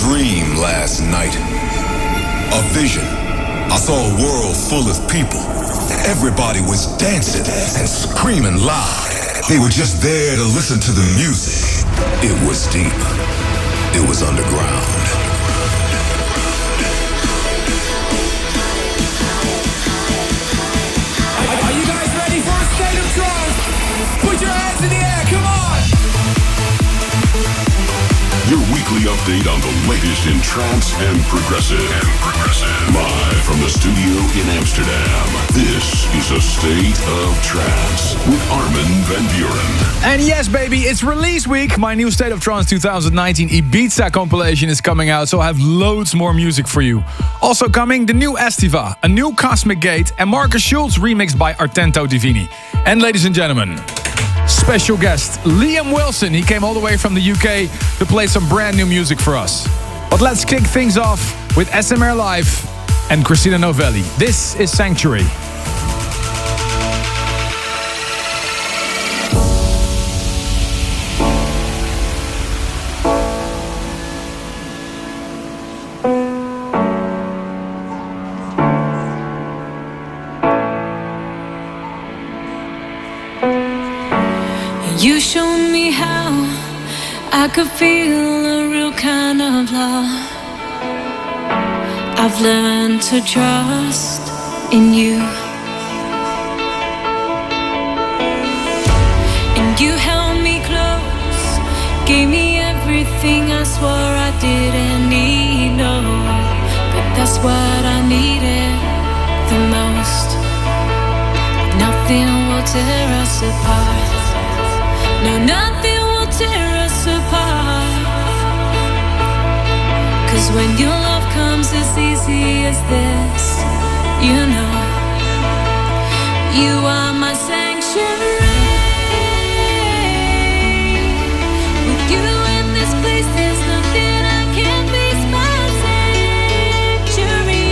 dream last night. A vision. I saw a world full of people. Everybody was dancing and screaming loud. They were just there to listen to the music. It was deep. It was underground. Are you guys ready for a state of trance? Put your hands in the air, come on! Your weekly update on the latest in trance and progressive. Live from the studio in Amsterdam. This is a State of Trance with Armin van Buuren. And yes, baby, it's release week. My new State of Trance 2019 Ibiza compilation is coming out, so I have loads more music for you. Also coming, the new Estiva, a new Cosmic Gate, and Marcus Schultz remixed by Artento Divini. And ladies and gentlemen, special guest Liam Wilson. He came all the way from the UK to play some brand new music for us. But let's kick things off with SMR Live and Christina Novelli. This is Sanctuary. You showed me how I could feel a real kind of love. I've learned to trust in you, and you held me close, gave me everything I swore I didn't need, no, but that's what I needed the most. Nothing will tear us apart. No, nothing will tear us apart. 'Cause when your love comes as easy as this, you know, you are my sanctuary. With you in this place, there's nothing I can't face. My sanctuary.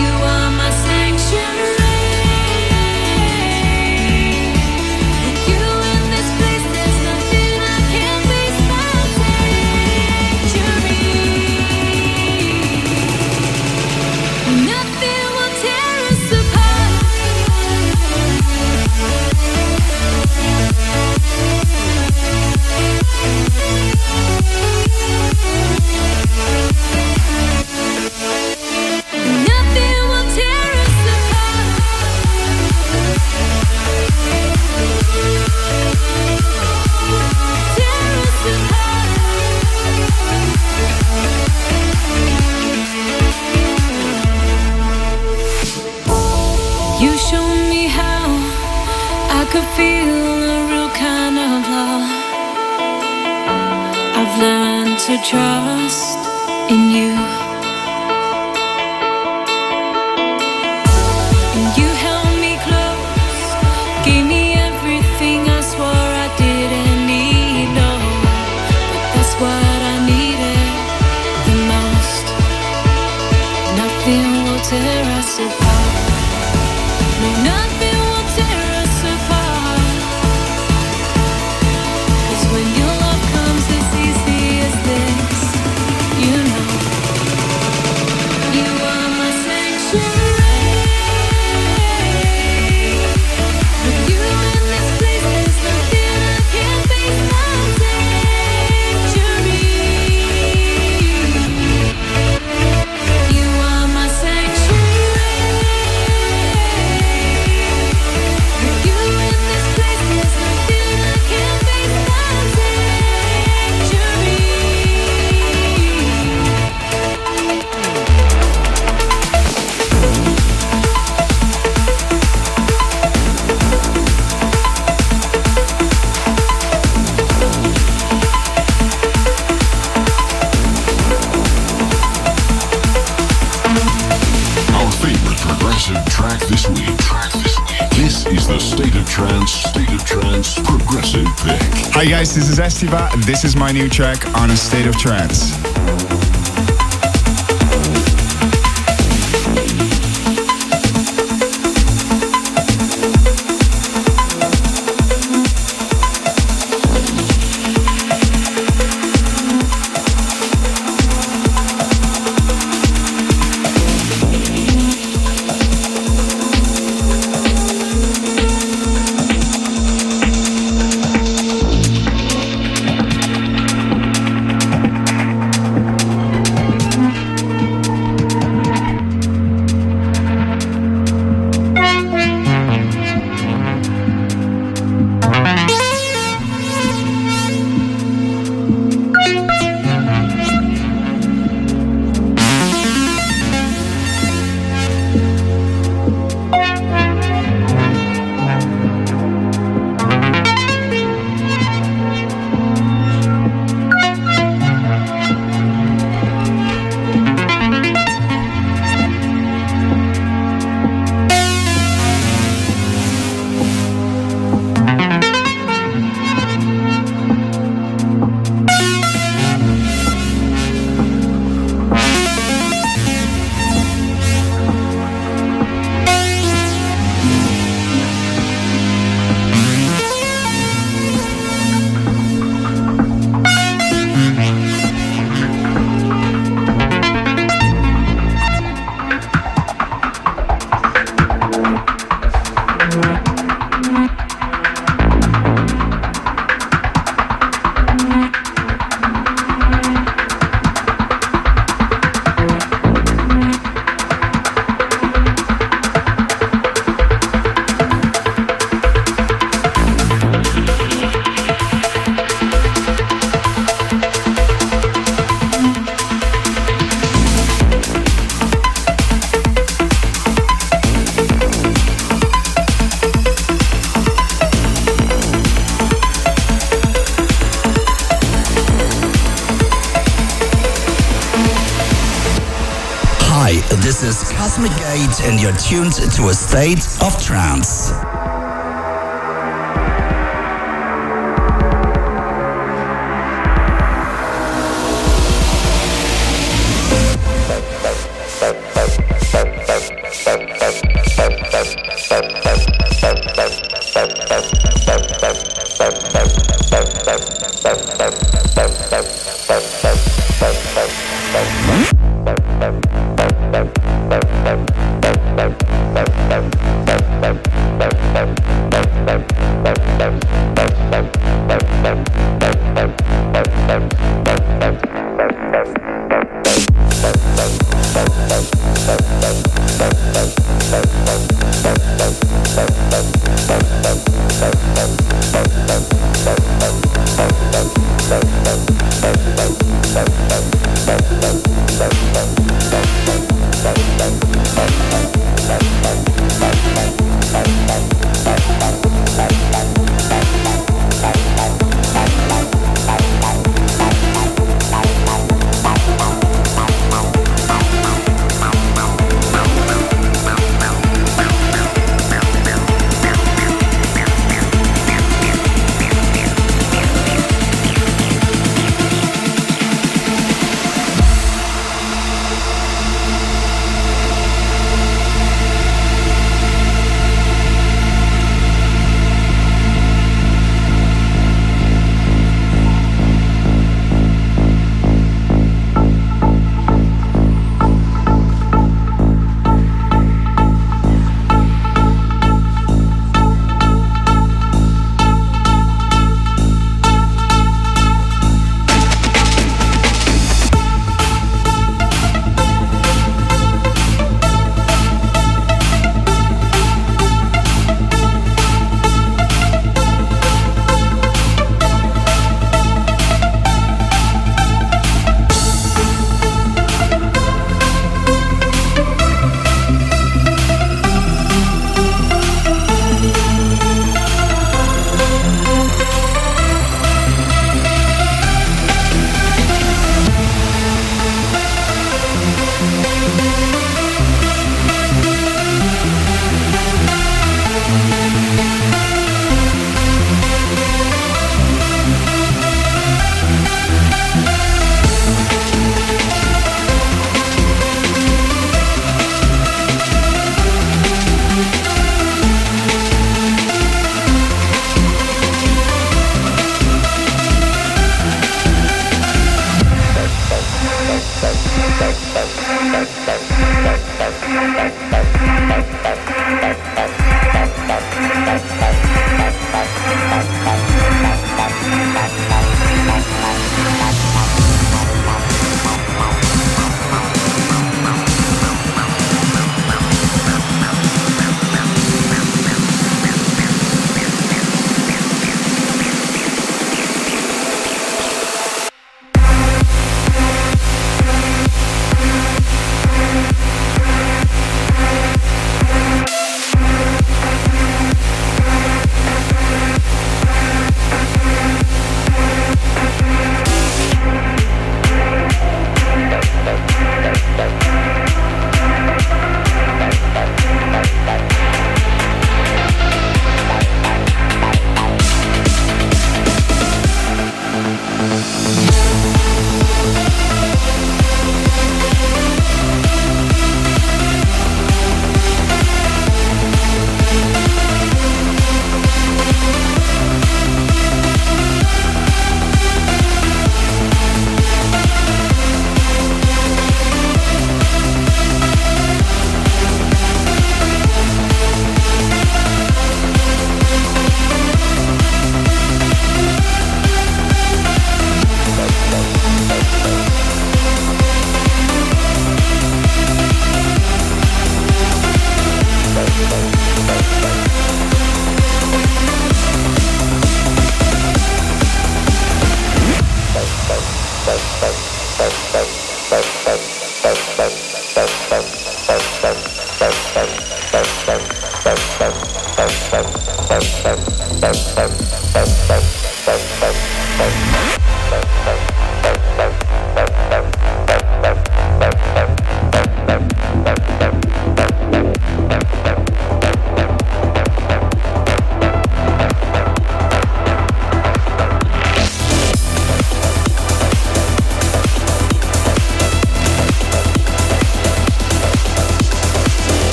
You are my sanctuary. You showed me how I could feel a real kind of love. I've learned to trust in you, and you held me close, gave me everything I swore I didn't need, no, but that's what I needed the most. Nothing will tear us apart. No, nothing will tear us apart. 'Cause when your love comes as easy as this, you know, you are my sanctuary. With you in this place, there's nothing I can't face. My sanctuary. You are my sanctuary. Track this week. This is the State of Trance Progressive Pick. Hi guys, this is Estiva. This is my new track on A State of Trance. This is Cosmic Gate and you're tuned to a state of trance.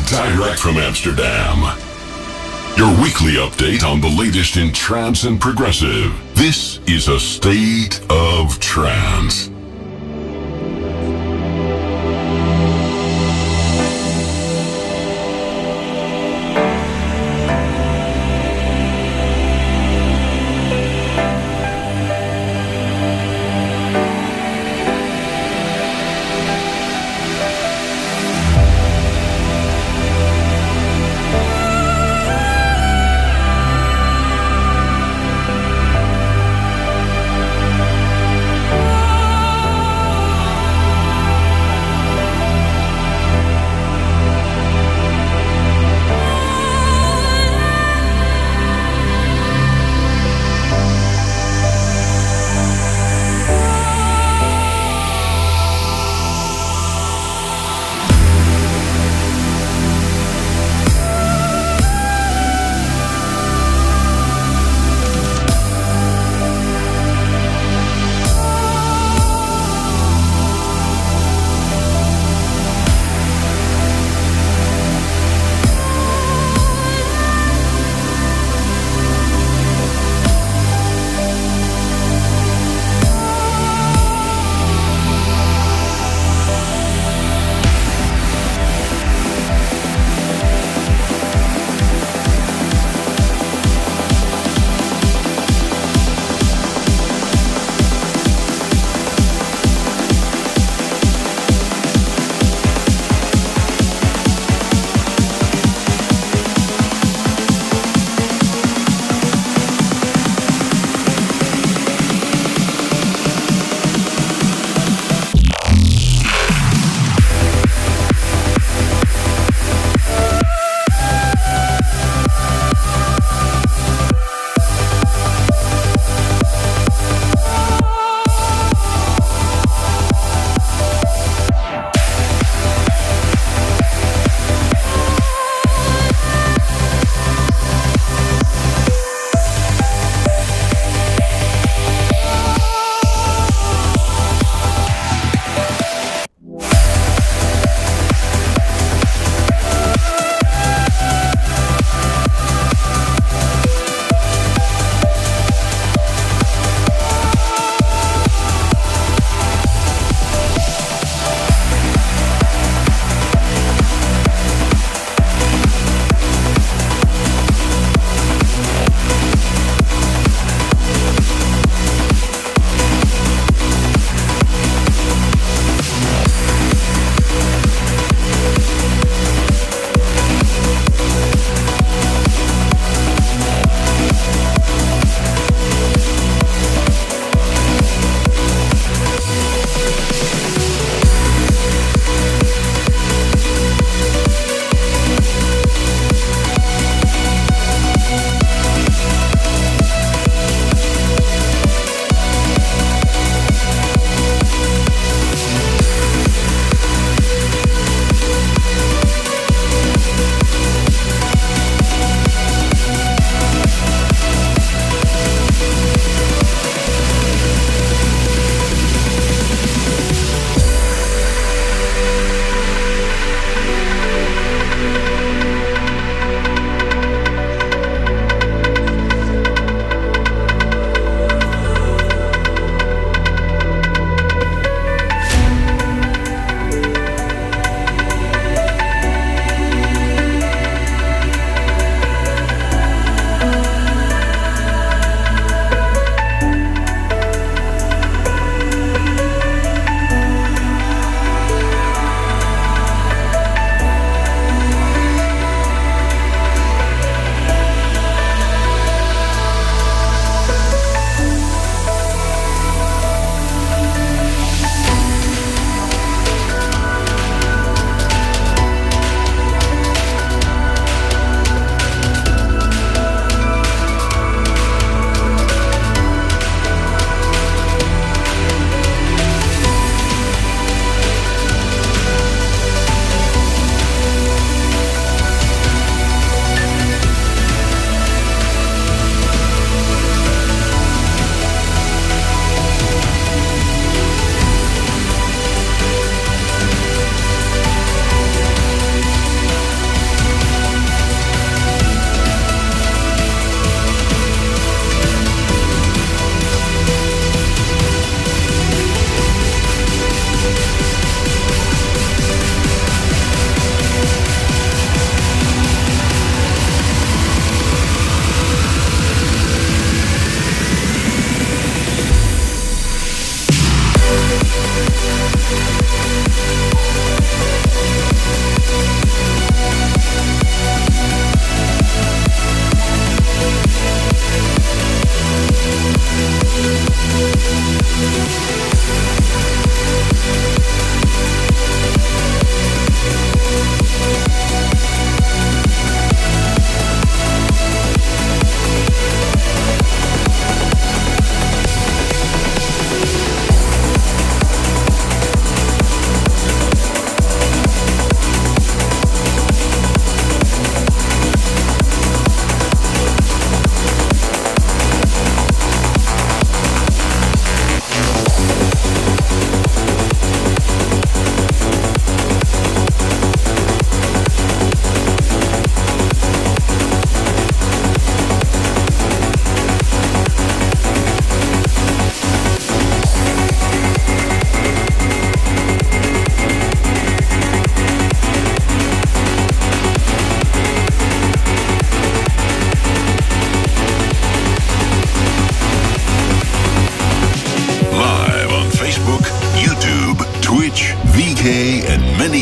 Direct from Amsterdam. Your weekly update on the latest in trance and progressive. This is a state of trance.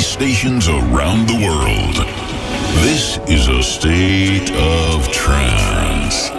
stations around the world. This is a state of trance.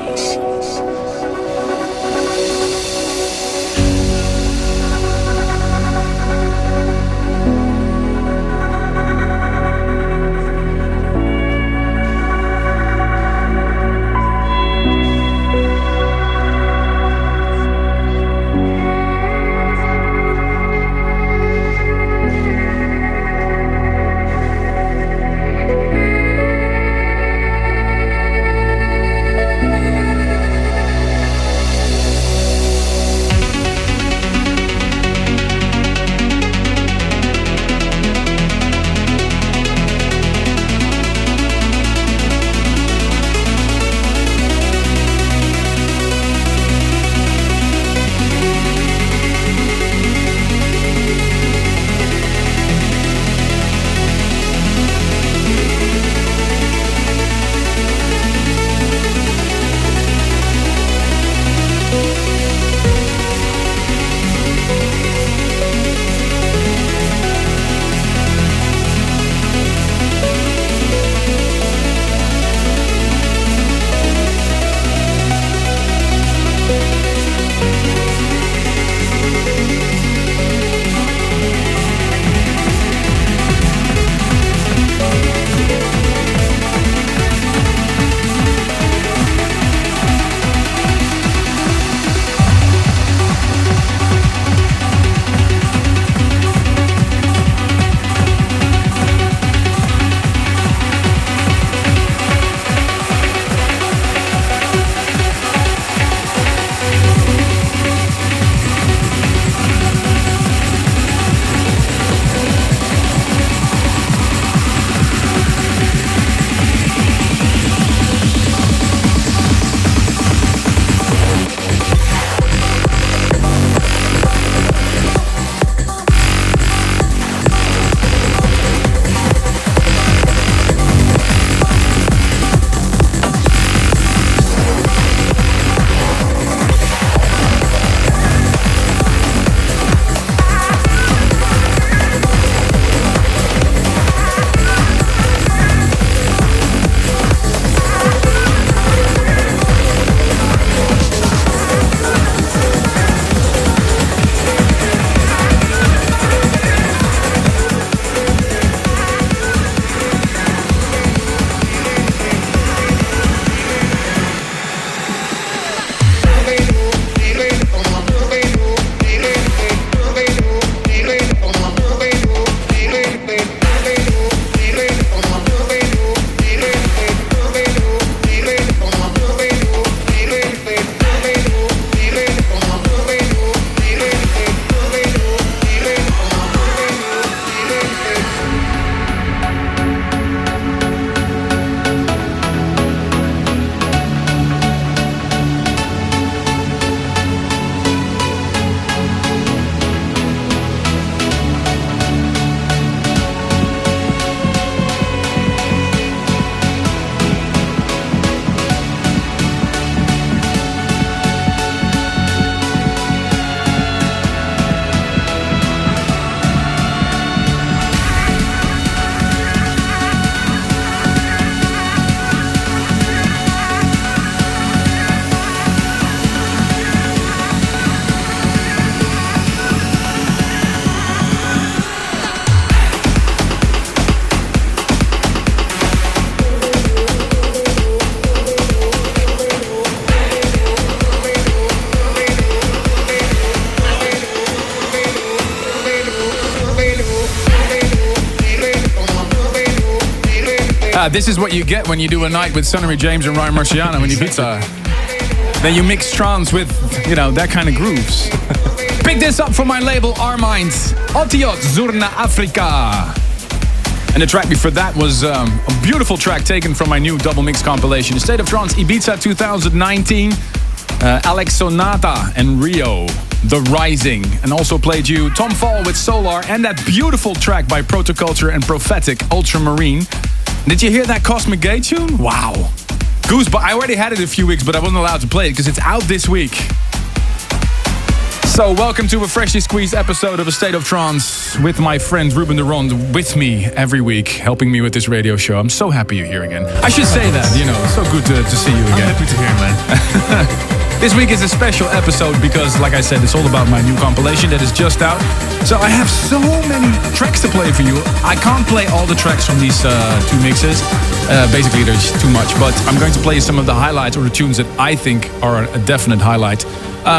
This is what you get when you do a night with Sonny James and Ryan Marciano in Ibiza. Then you mix trance with, that kind of grooves. Pick this up from my label R-Minds. Otiot Zurna Africa. And the track before that was a beautiful track taken from my new double mix compilation. State of Trance Ibiza 2019. Alex Sonata and Rio, The Rising. And also played you Tom Fall with Solar and that beautiful track by Protoculture and Prophetic, Ultramarine. Did you hear that Cosmic Gate tune? Wow. Goosebumps. I already had it a few weeks, but I wasn't allowed to play it because it's out this week. So, welcome to a freshly squeezed episode of A State of Trance with my friend Ruben de Ronde with me every week, helping me with this radio show. I'm so happy you're here again. I should say that, it's so good to see you again. I'm happy to hear, man. This week is a special episode because, like I said, it's all about my new compilation that is just out. So I have so many tracks to play for you. I can't play all the tracks from these two mixes. Basically, there's too much, but I'm going to play some of the highlights or the tunes that I think are a definite highlight.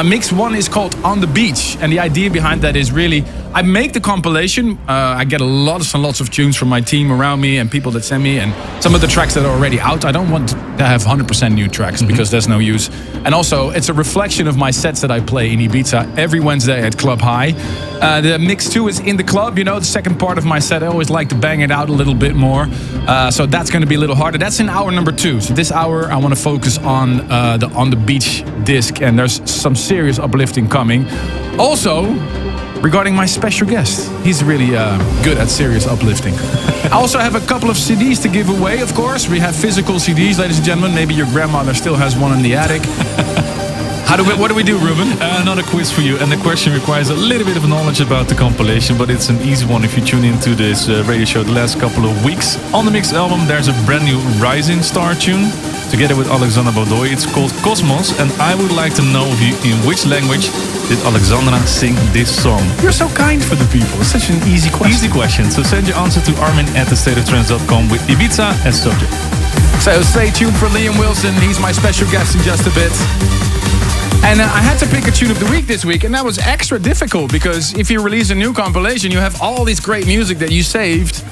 Mix 1 is called On the Beach, and the idea behind that is really, I make the compilation, I get lots and lots of tunes from my team around me and people that send me, and some of the tracks that are already out, I don't want to have 100% new tracks because there's no use. And also, it's a reflection of my sets that I play in Ibiza every Wednesday at Club High. The Mix 2 is in the club, the second part of my set. I always like to bang it out a little bit more, so that's going to be a little harder. That's in hour number 2. So this hour, I want to focus on the On the Beach disc, and there's some serious uplifting coming. Also, regarding my special guest, he's really good at serious uplifting. I also have a couple of CDs to give away, of course. We have physical CDs, ladies and gentlemen. Maybe your grandmother still has one in the attic. What do we do, Ruben? Another quiz for you, and the question requires a little bit of knowledge about the compilation, but it's an easy one if you tune into this radio show the last couple of weeks. On the Mix album, there's a brand new Rising Star tune, together with Alexandra Baudouin. It's called Cosmos, and I would like to know in which language did Alexandra sing this song? You're so kind for the people. It's such an easy question. Easy question. So send your answer to armin@thestateoftrance.com with Ibiza as subject. So stay tuned for Liam Wilson. He's my special guest in just a bit. And I had to pick a tune of the week this week, and that was extra difficult because if you release a new compilation, you have all this great music that you saved.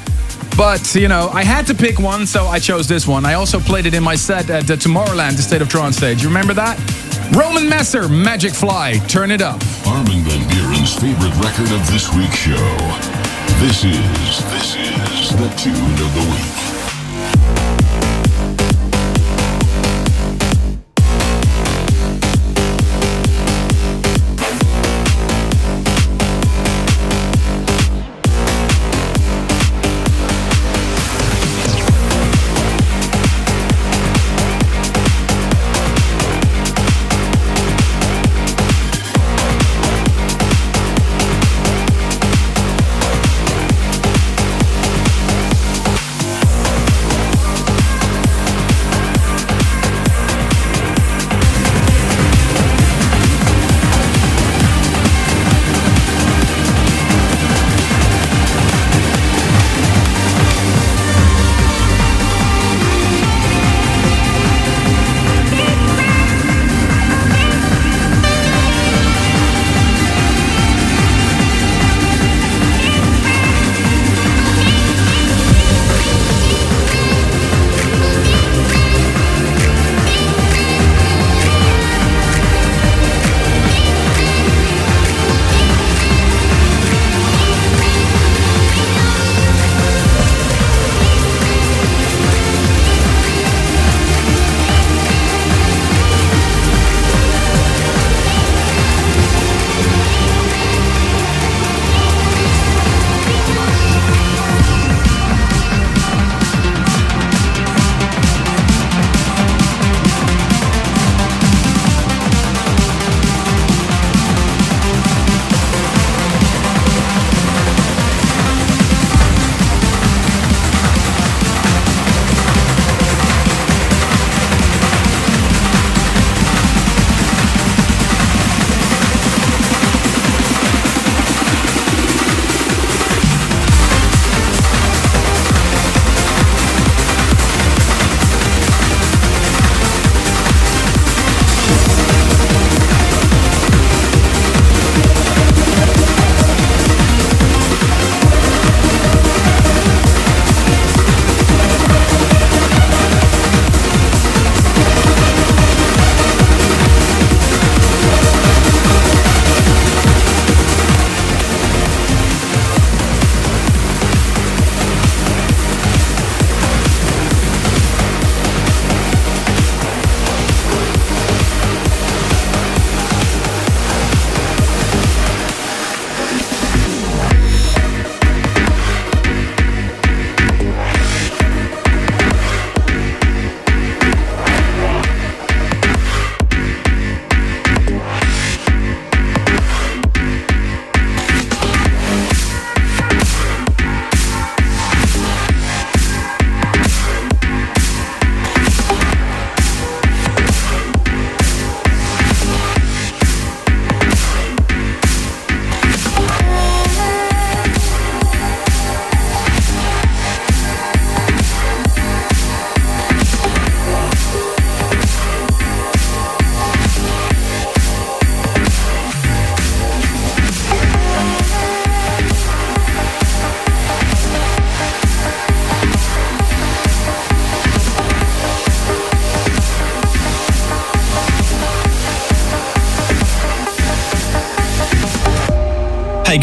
But, I had to pick one, so I chose this one. I also played it in my set at the Tomorrowland, the State of Trance stage. You remember that? Roman Messer, Magic Fly, Turn It Up. Armin van Buuren's favorite record of this week's show. This is the tune of the week.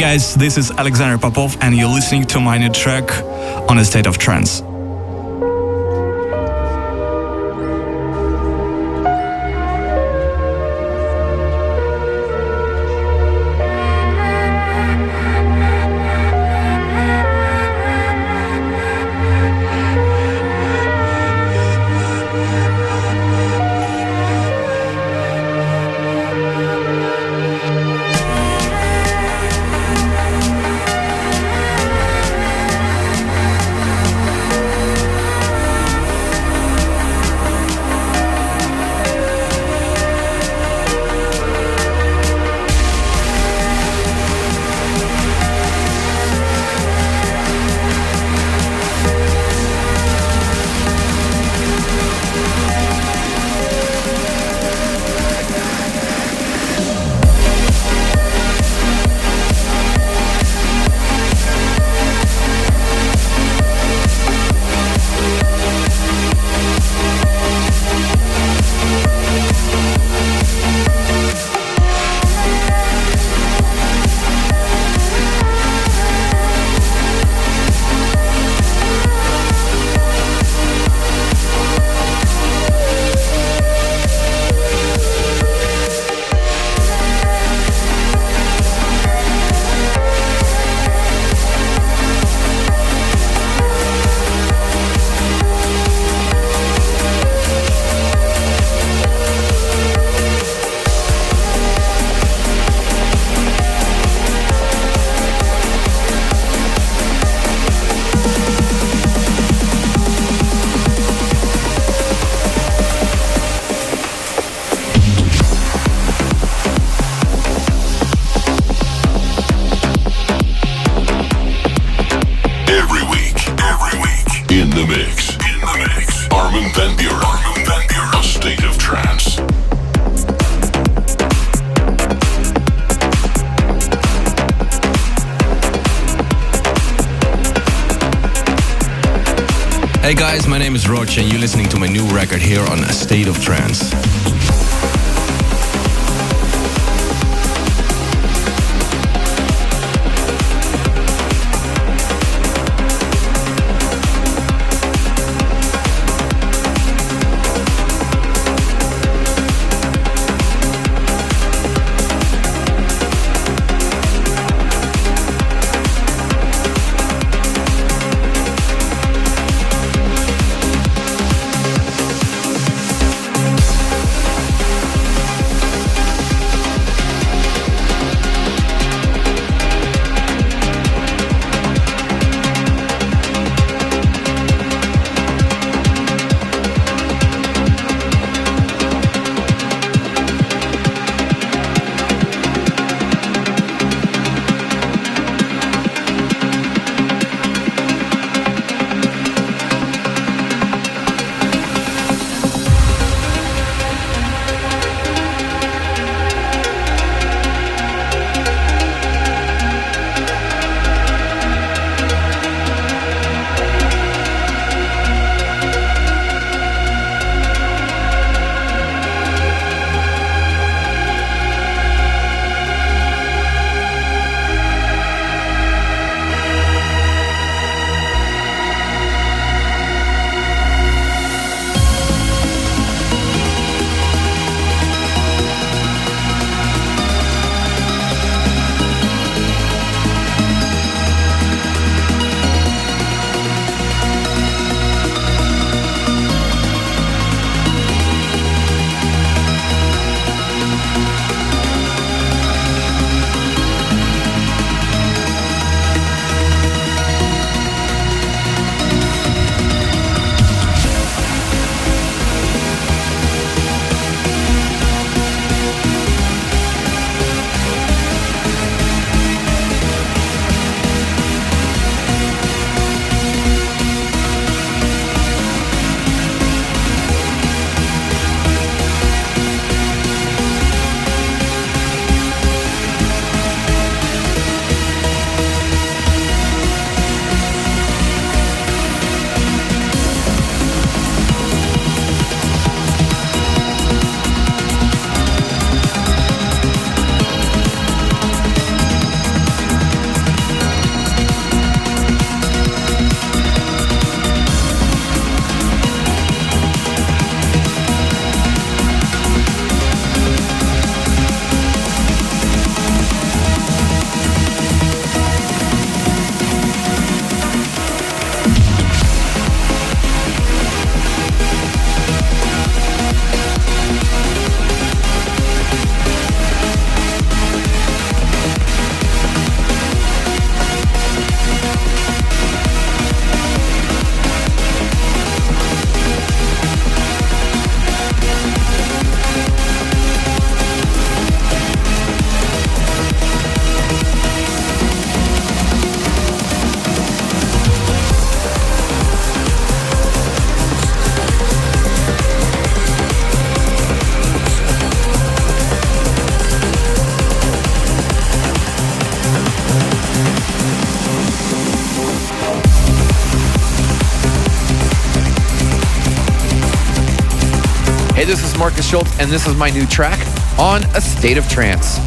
guys, this is Alexander Popov and you're listening to my new track on A State of Trance. Hey guys, my name is Roach and you're listening to my new record here on A State of Trance. Hey, this is Marcus Schultz, and this is my new track on A State of Trance.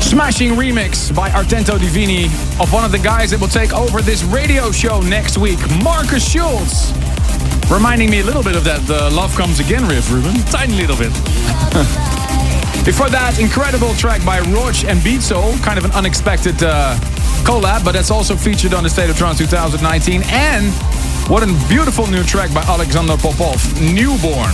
Smashing remix by Artento Divini of one of the guys that will take over this radio show next week, Marcus Schultz. Reminding me a little bit of that Love Comes Again riff, Ruben. Tiny little bit. Before that, incredible track by Roach and Beat Soul. Kind of an unexpected collab, but that's also featured on the State of Trance 2019. And what a beautiful new track by Alexander Popov, Newborn.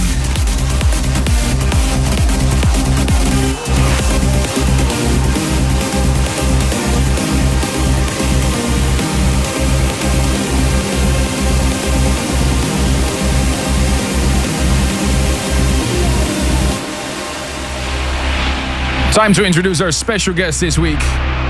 Time to introduce our special guest this week.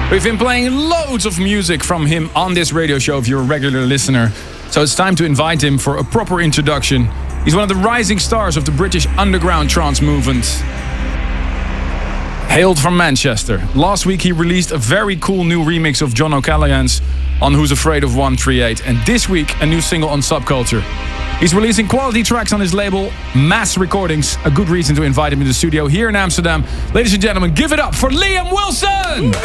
We've been playing loads of music from him on this radio show if you're a regular listener. So it's time to invite him for a proper introduction. He's one of the rising stars of the British underground trance movement. Hailed from Manchester. Last week he released a very cool new remix of John O'Callaghan's on Who's Afraid of 138. And this week a new single on Subculture. He's releasing quality tracks on his label, Mass Recordings. A good reason to invite him to the studio here in Amsterdam. Ladies and gentlemen, give it up for Liam Wilson!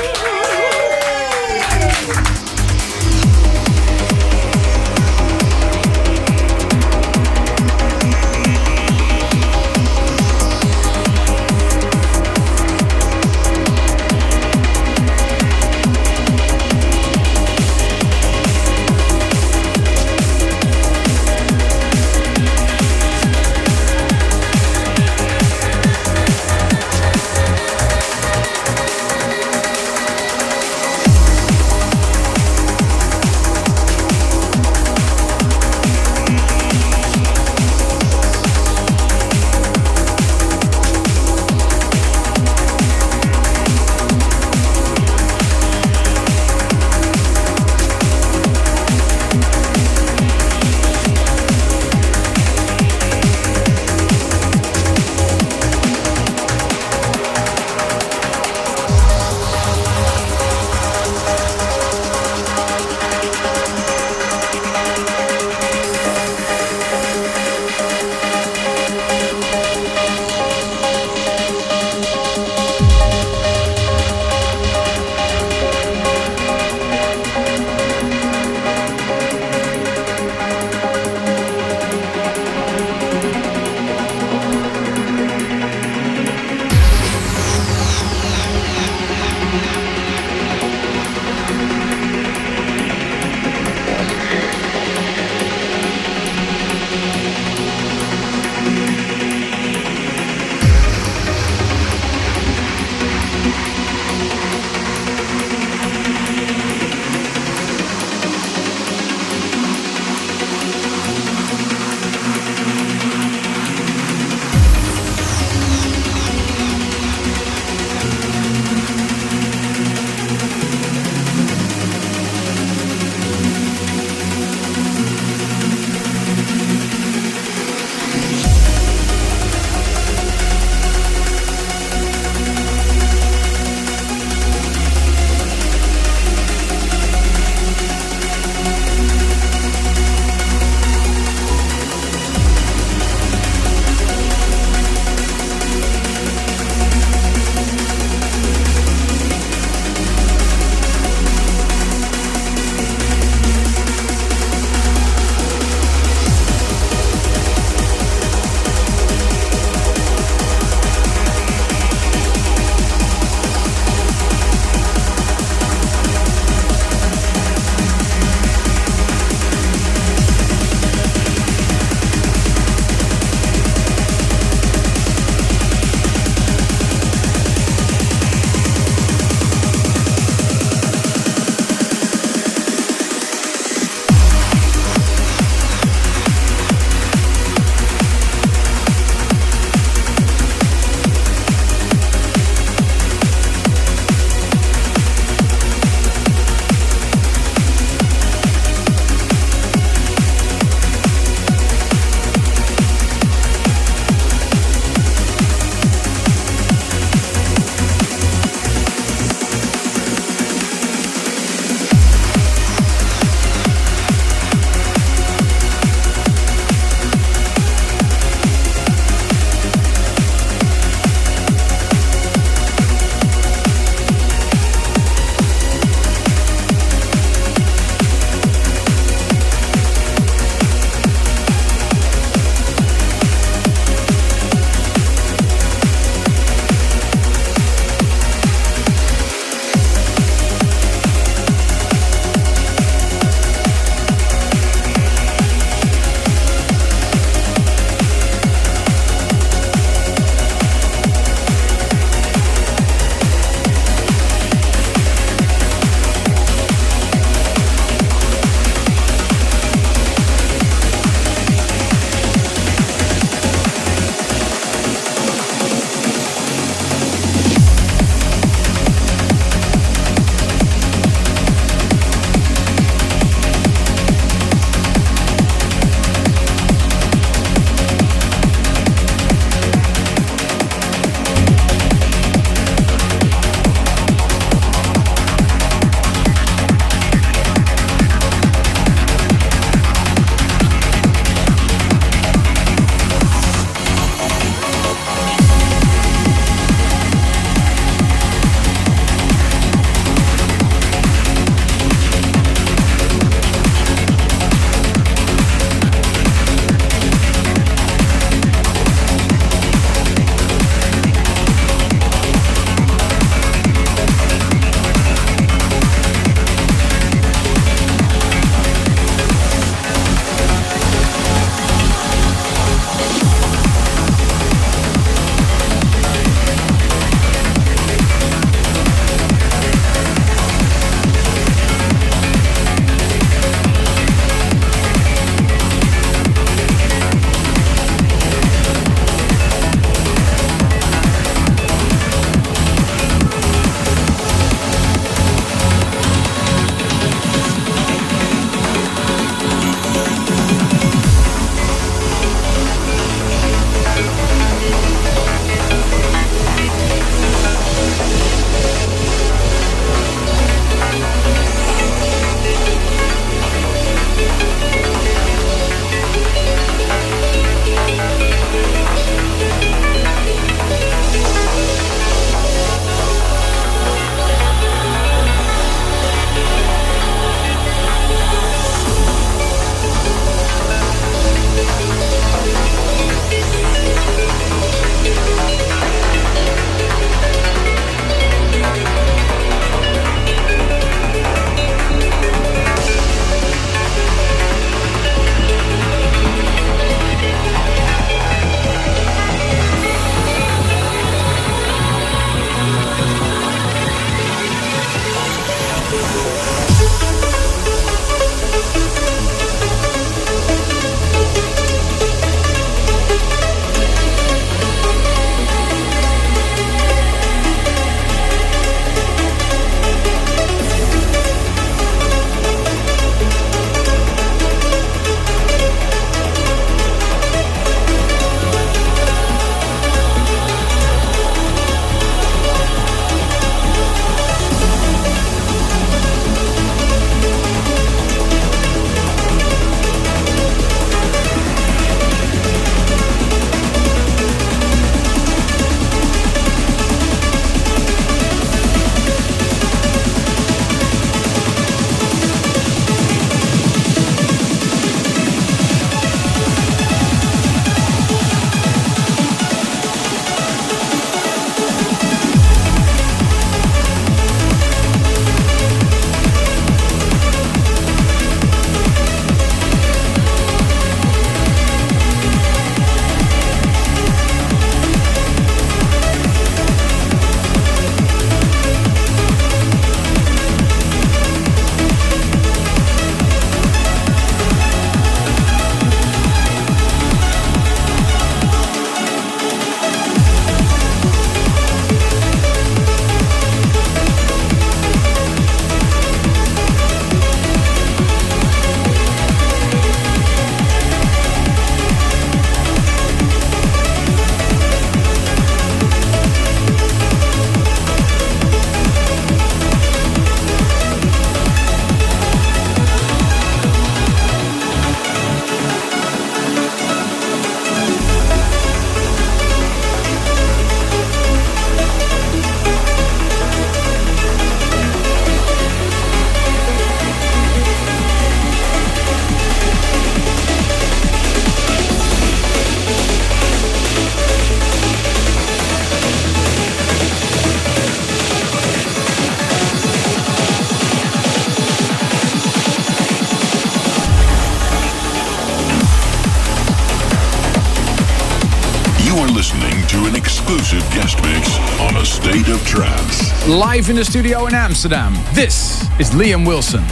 listening to an exclusive guest mix on A State of Trance. Live in the studio in Amsterdam, this is Liam Wilson.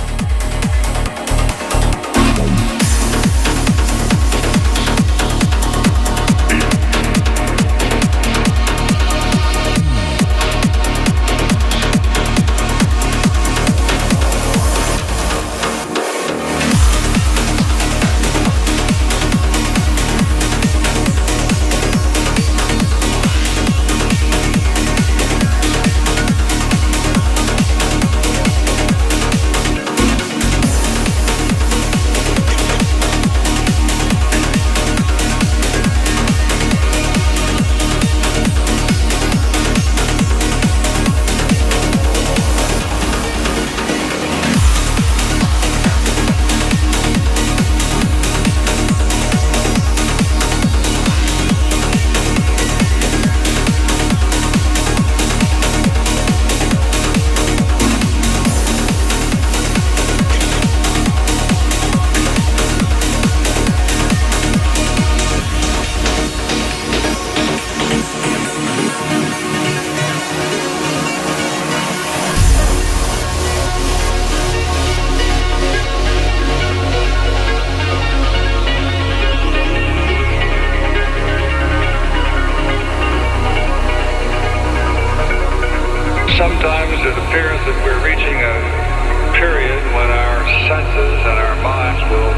Sometimes it appears that we're reaching a period when our senses and our minds will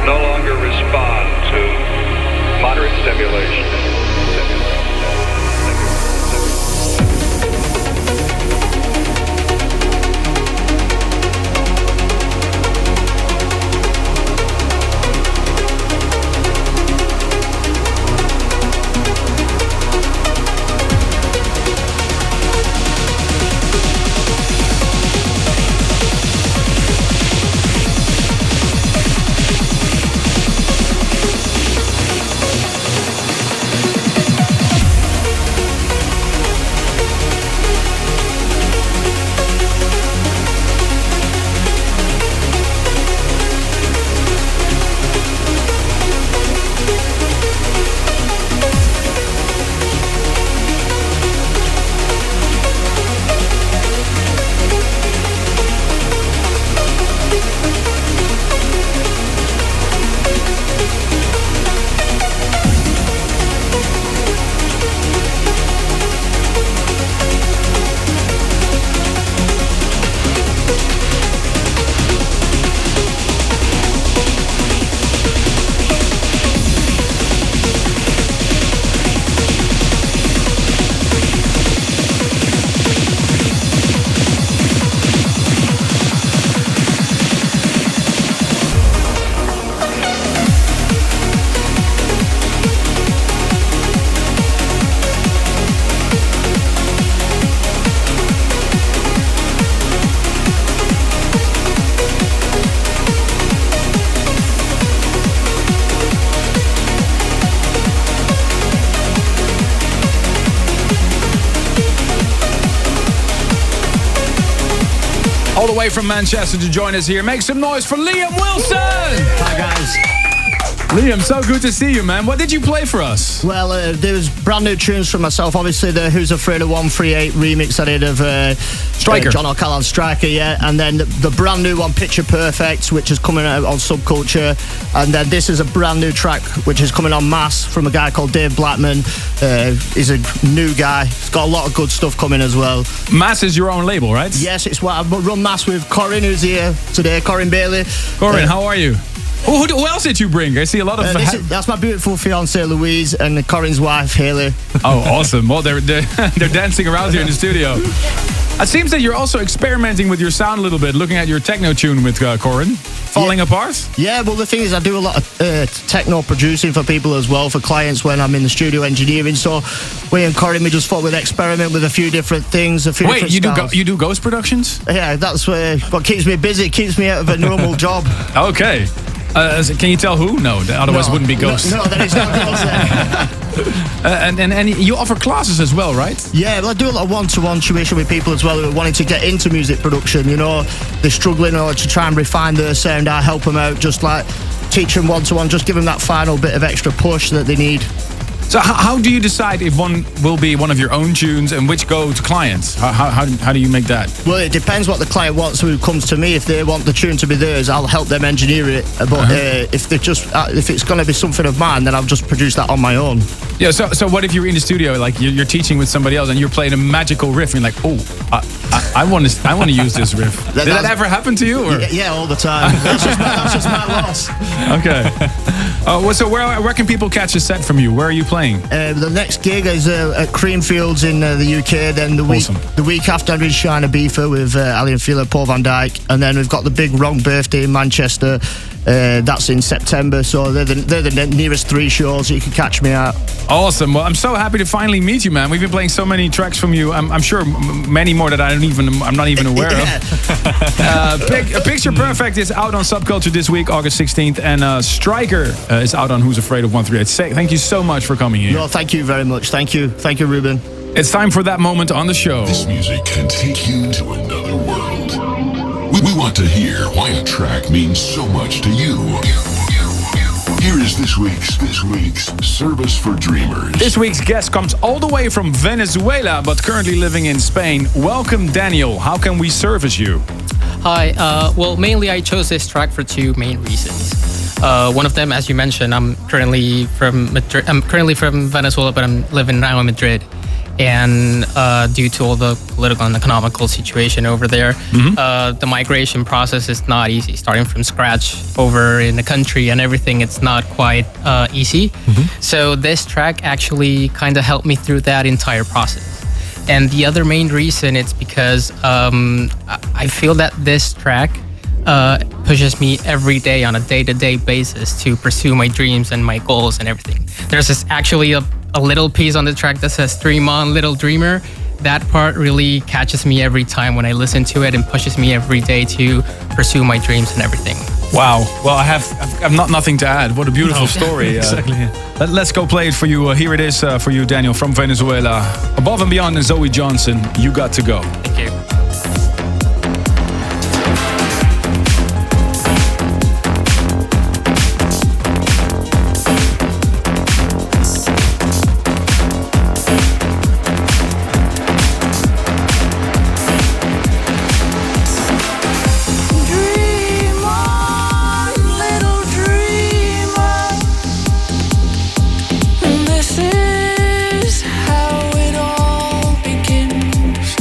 no longer respond to moderate stimulation. All the way from Manchester to join us here. Make some noise for Liam Wilson! Hi, guys. Liam, so good to see you, man. What did you play for us? Well, there was brand new tunes from myself. Obviously, the Who's Afraid of 138 remix I did of Striker. John O'Callaghan's Striker, yeah. And then the brand new one, Picture Perfect, which is coming out on Subculture. And then this is a brand new track, which is coming on Mass from a guy called Dave Blackman. He's a new guy. He's got a lot of good stuff coming as well. Mass is your own label, right? Yes, it's what I run Mass with Corin, who's here today. Corin Bailey. Corin, how are you? Who else did you bring? I see a lot of... that's my beautiful fiancée Louise and Corin's wife Haley. Oh, awesome. Well, they're dancing around here in the studio. It seems that you're also experimenting with your sound a little bit, looking at your techno tune with Corin. Falling apart? Yeah, well, the thing is, I do a lot of techno producing for people as well, for clients when I'm in the studio engineering. So we and Corin, we just thought we'd experiment with a few different things. Wait, you do ghost productions? Yeah, that's what keeps me busy, keeps me out of a normal job. Okay. Can you tell who? No, otherwise it wouldn't be ghosts. No, that is not ghosts. And you offer classes as well, right? Yeah, well, I do a lot of one-to-one tuition with people as well who are wanting to get into music production. You know, they're struggling or to try and refine their sound. I help them out, just like teach them one-to-one, just give them that final bit of extra push that they need. So how do you decide if one will be one of your own tunes and which go to clients? How do you make that? Well, it depends what the client wants. Who comes to me, if they want the tune to be theirs, I'll help them engineer it. But if it's going to be something of mine, then I'll just produce that on my own. Yeah. So what if you're in the studio, like you're teaching with somebody else, and you're playing a magical riff, and you're like, oh, I want to use this riff. Did that ever happen to you? Or? Yeah, all the time. That's just my loss. Okay. So where can people catch a set from you? Where are you playing? The next gig is at Creamfields in the UK. Then the week after, I'm in China Ibiza with Ali and Phila, Paul van Dyk, and then we've got the big Wrong Birthday in Manchester. That's in September. So they're the nearest 3 shows that you can catch me at. Awesome. Well, I'm so happy to finally meet you, man. We've been playing so many tracks from you. I'm sure many more that I'm not even aware of. Picture Perfect is out on Subculture this week, August 16th, and Striker is out on Who's Afraid of 138. Thank you so much for coming here. No, thank you very much. Thank you, Ruben. It's time for that moment on the show. This music can take you to another world. We want to hear why a track means so much to you. Here is this week's Service for Dreamers. This week's guest comes all the way from Venezuela, but currently living in Spain. Welcome, Daniel. How can we service you? Hi. Well, mainly I chose this track for 2 main reasons. One of them, as you mentioned, I'm currently from Madrid. I'm currently from Venezuela, but I'm living now in Madrid. And due to all the political and economical situation over there, the migration process is not easy. Starting from scratch over in the country and everything, it's not quite easy. So this track actually kind of helped me through that entire process. And the other main reason, it's because I feel that this track pushes me every day on a day-to-day basis to pursue my dreams and my goals and everything. There's actually a little piece on the track that says "Dream on, Little Dreamer." That part really catches me every time when I listen to it and pushes me every day to pursue my dreams and everything. Wow. Well, I've nothing to add. What a beautiful story. Exactly. Let's go play it for you. Here it is for you, Daniel, from Venezuela. Above and Beyond and Zoe Johnson, You Got to Go. Thank you. This is how it all begins.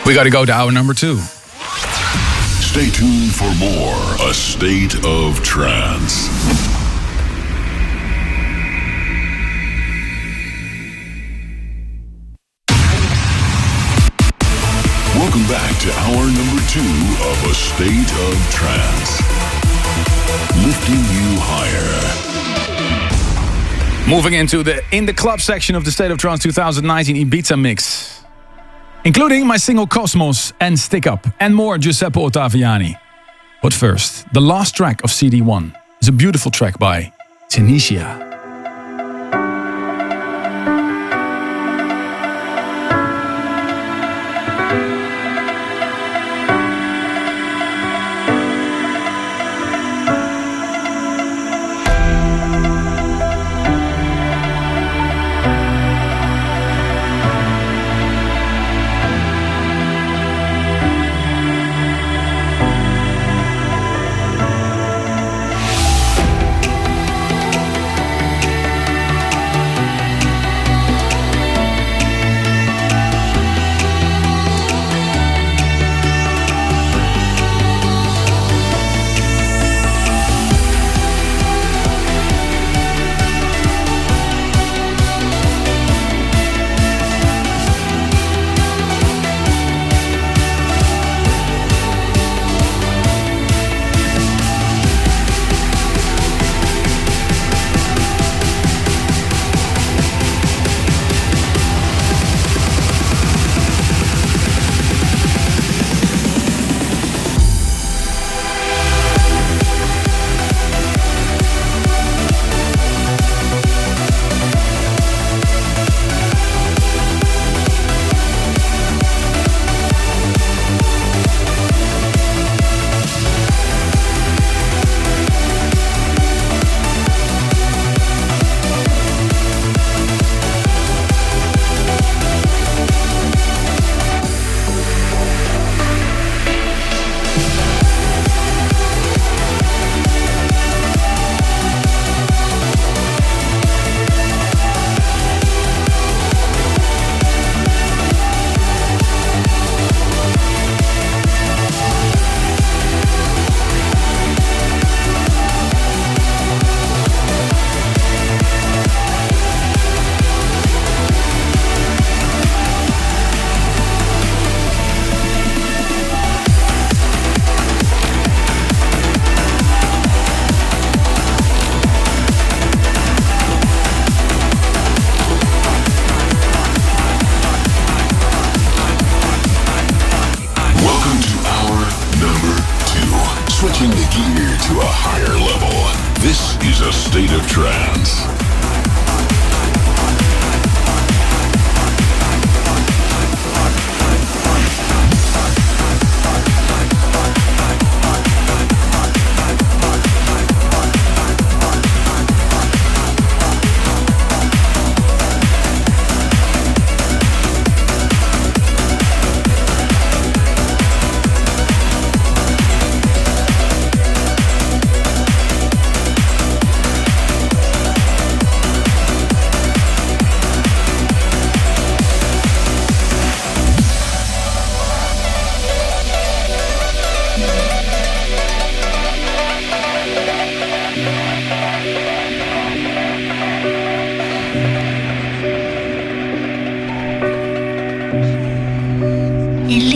We gotta go to hour number 2. Stay tuned for more A State of Trance. Welcome back to hour number 2 of A State of Trance. Lifting you higher. Moving into the In the Club section of the State of Trance 2019 Ibiza mix. Including my single Cosmos and Stick Up and more Giuseppe Ottaviani. But first, the last track of CD1 is a beautiful track by Tunisia. switching the gear to a higher level. This is A State of Trance.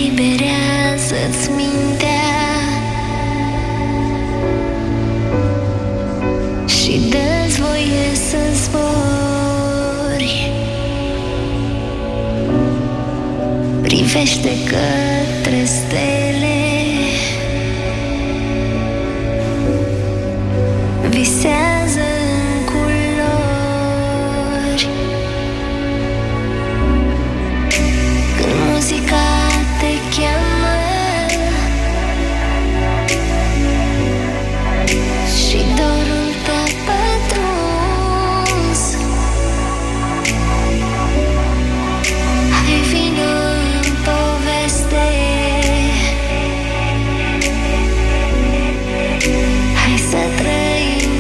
Eliberează-ți mintea și dă-ți voie să zbori. Privește către stele, visează în culori. Când muzica te cheamă și dorul te-a pătruns, hai vino în poveste, hai să trăim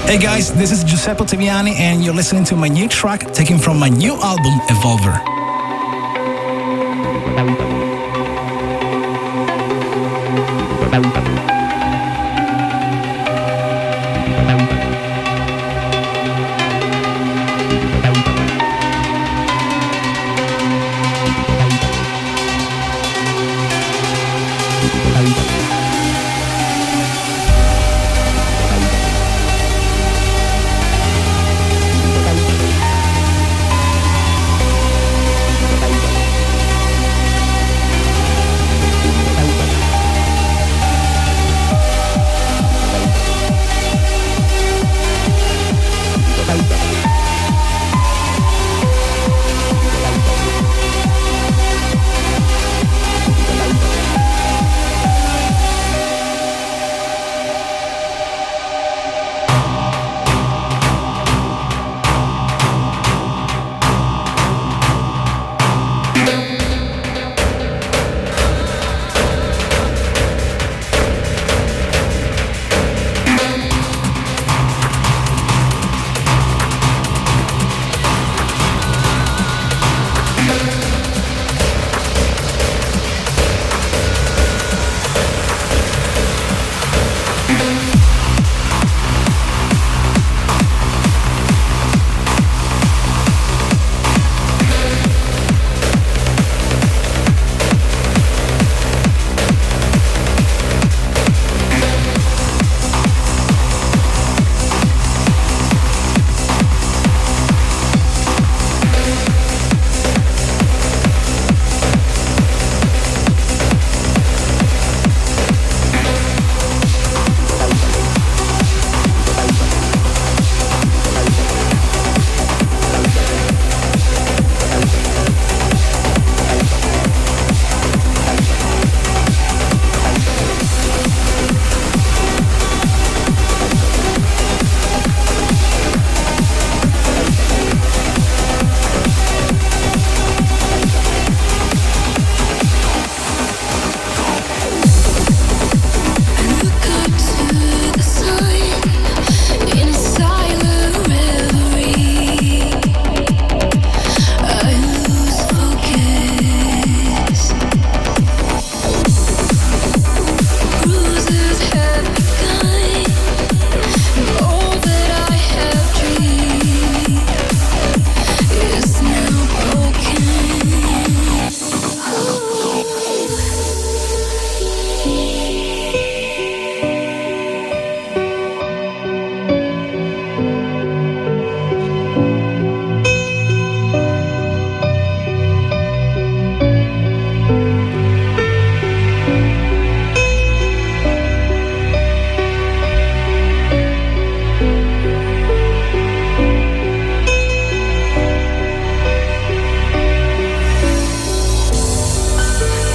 Hey guys, this is Giuseppe Ottaviani and you're listening to my new track taken from my new album, Evolver.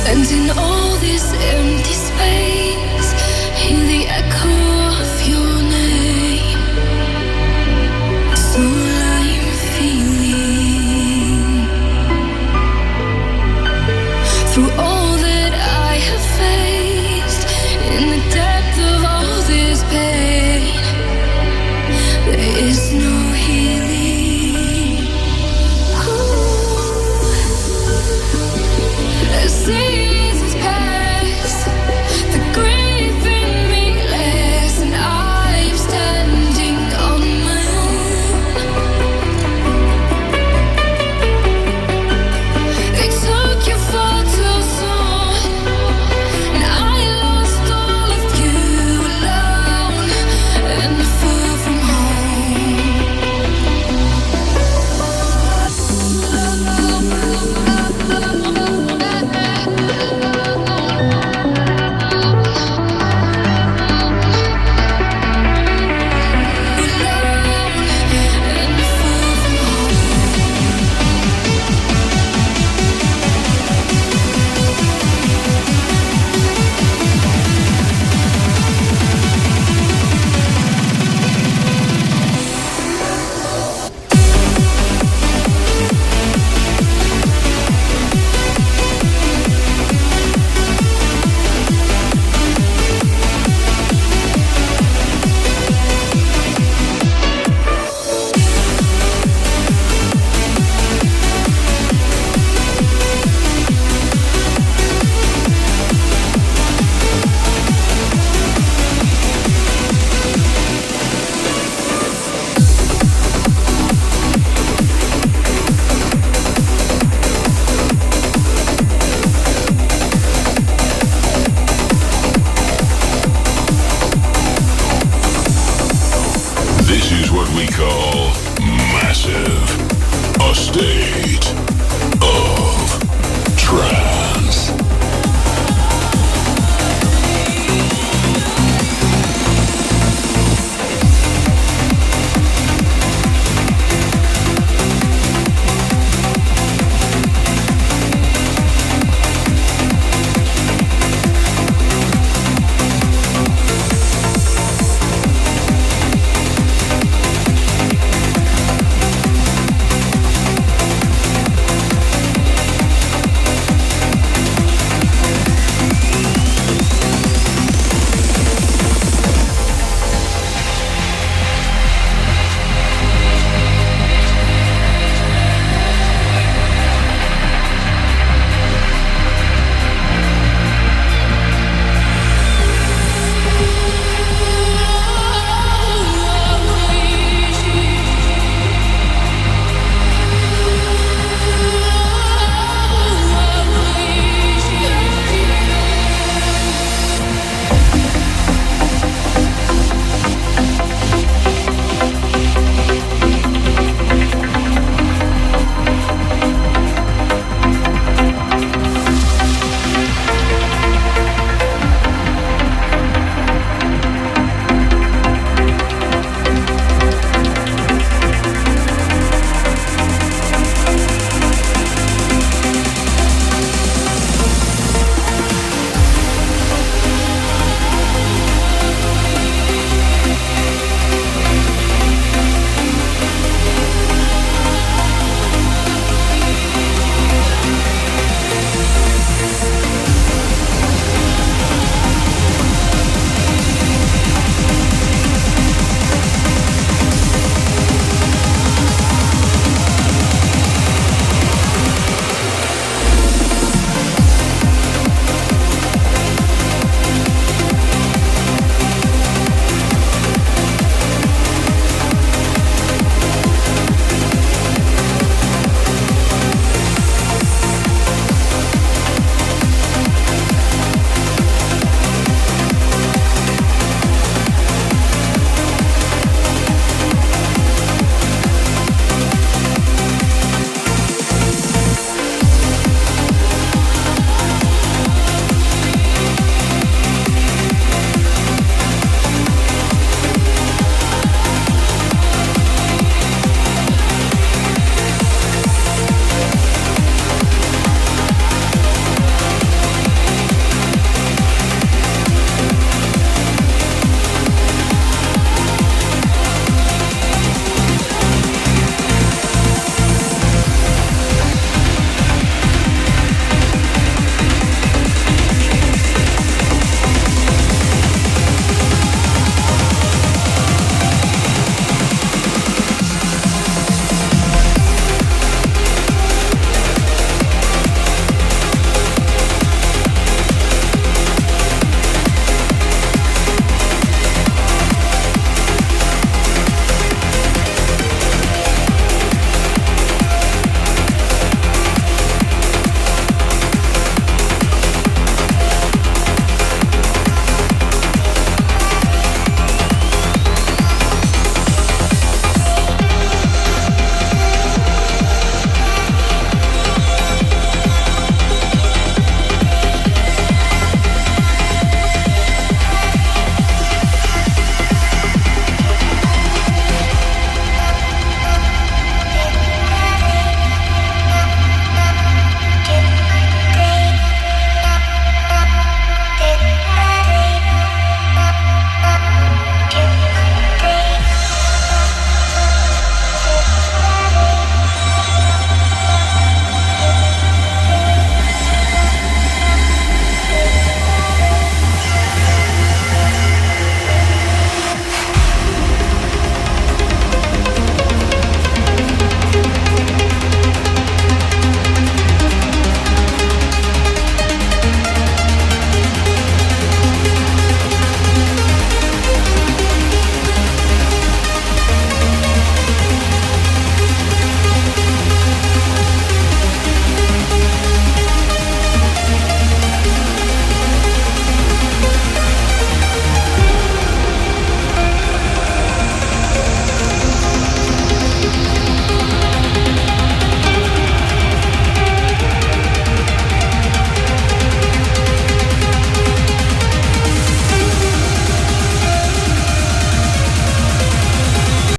And in all this empty space